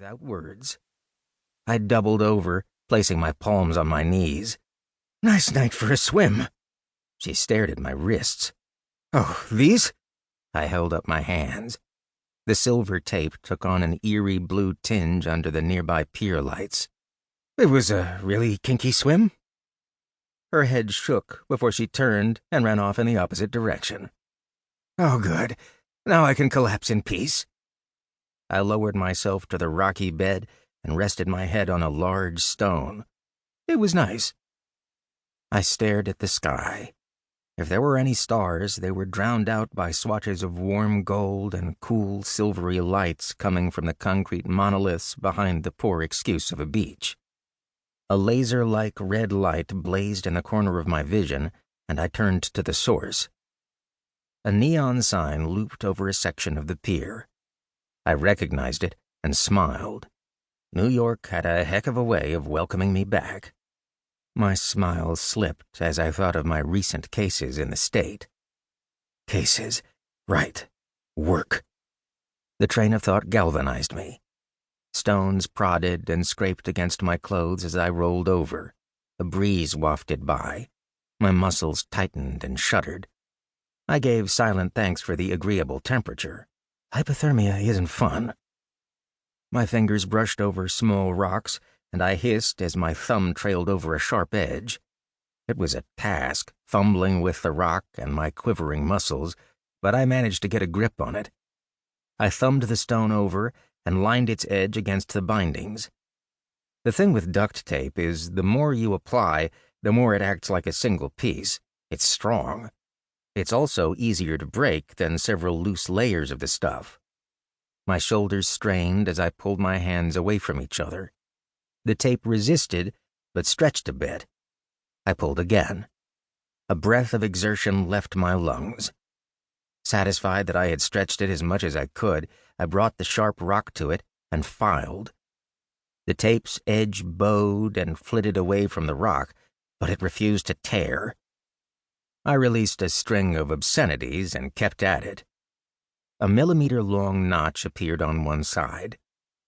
without words. I doubled over, placing my palms on my knees. "Nice night for a swim." She stared at my wrists. "Oh, these?" I held up my hands. The silver tape took on an eerie blue tinge under the nearby pier lights. "It was a really kinky swim?" Her head shook before she turned and ran off in the opposite direction. "Oh, good. Now I can collapse in peace." I lowered myself to the rocky bed and rested my head on a large stone. It was nice. I stared at the sky. If there were any stars, they were drowned out by swatches of warm gold and cool, silvery lights coming from the concrete monoliths behind the poor excuse of a beach. A laser-like red light blazed in the corner of my vision, and I turned to the source. A neon sign looped over a section of the pier. I recognized it and smiled. New York had a heck of a way of welcoming me back. My smile slipped as I thought of my recent cases in the state. Cases. Right. Work. The train of thought galvanized me. Stones prodded and scraped against my clothes as I rolled over. A breeze wafted by. My muscles tightened and shuddered. I gave silent thanks for the agreeable temperature. Hypothermia isn't fun. My fingers brushed over small rocks, and I hissed as my thumb trailed over a sharp edge. It was a task, fumbling with the rock and my quivering muscles, but I managed to get a grip on it. I thumbed the stone over and lined its edge against the bindings. The thing with duct tape is the more you apply, the more it acts like a single piece. It's strong. It's also easier to break than several loose layers of the stuff. My shoulders strained as I pulled my hands away from each other. The tape resisted, but stretched a bit. I pulled again. A breath of exertion left my lungs. Satisfied that I had stretched it as much as I could, I brought the sharp rock to it and filed. The tape's edge bowed and flitted away from the rock, but it refused to tear. I released a string of obscenities and kept at it. A millimeter-long notch appeared on one side.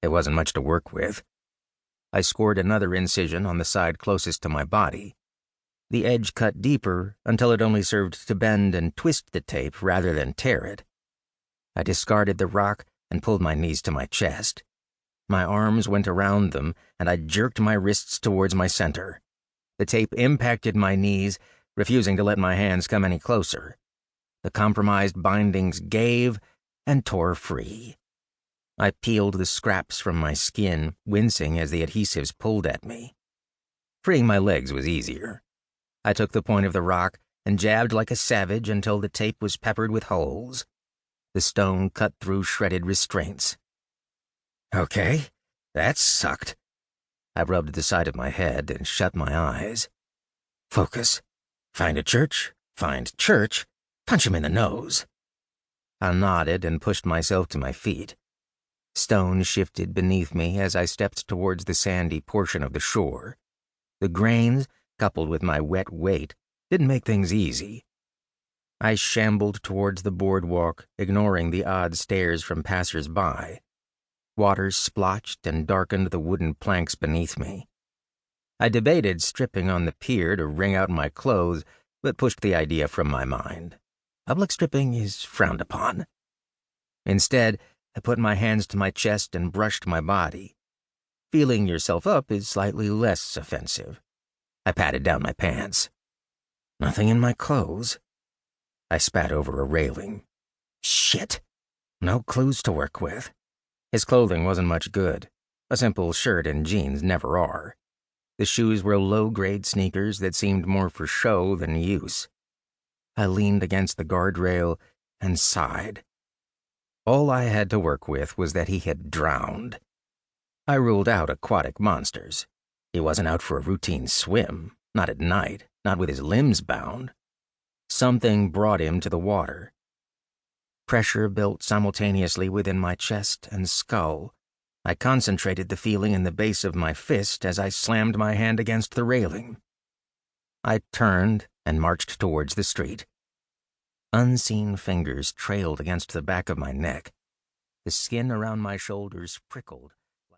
There wasn't much to work with. I scored another incision on the side closest to my body. The edge cut deeper until it only served to bend and twist the tape rather than tear it. I discarded the rock and pulled my knees to my chest. My arms went around them, and I jerked my wrists towards my center. The tape impacted my knees, refusing to let my hands come any closer. The compromised bindings gave and tore free. I peeled the scraps from my skin, wincing as the adhesives pulled at me. Freeing my legs was easier. I took the point of the rock and jabbed like a savage until the tape was peppered with holes. The stone cut through shredded restraints. Okay, that sucked. I rubbed the side of my head and shut my eyes. Focus. Find a church, find church, punch him in the nose. I nodded and pushed myself to my feet. Stone shifted beneath me as I stepped towards the sandy portion of the shore. The grains, coupled with my wet weight, didn't make things easy. I shambled towards the boardwalk, ignoring the odd stares from passers-by. Water splotched and darkened the wooden planks beneath me. I debated stripping on the pier to wring out my clothes, but pushed the idea from my mind. Public stripping is frowned upon. Instead, I put my hands to my chest and brushed my body. Feeling yourself up is slightly less offensive. I patted down my pants. Nothing in my clothes. I spat over a railing. Shit. No clues to work with. His clothing wasn't much good. A simple shirt and jeans never are. The shoes were low-grade sneakers that seemed more for show than use. I leaned against the guardrail and sighed. All I had to work with was that he had drowned. I ruled out aquatic monsters. He wasn't out for a routine swim, not at night, not with his limbs bound. Something brought him to the water. Pressure built simultaneously within my chest and skull. I concentrated the feeling in the base of my fist as I slammed my hand against the railing. I turned and marched towards the street. Unseen fingers trailed against the back of my neck. The skin around my shoulders prickled.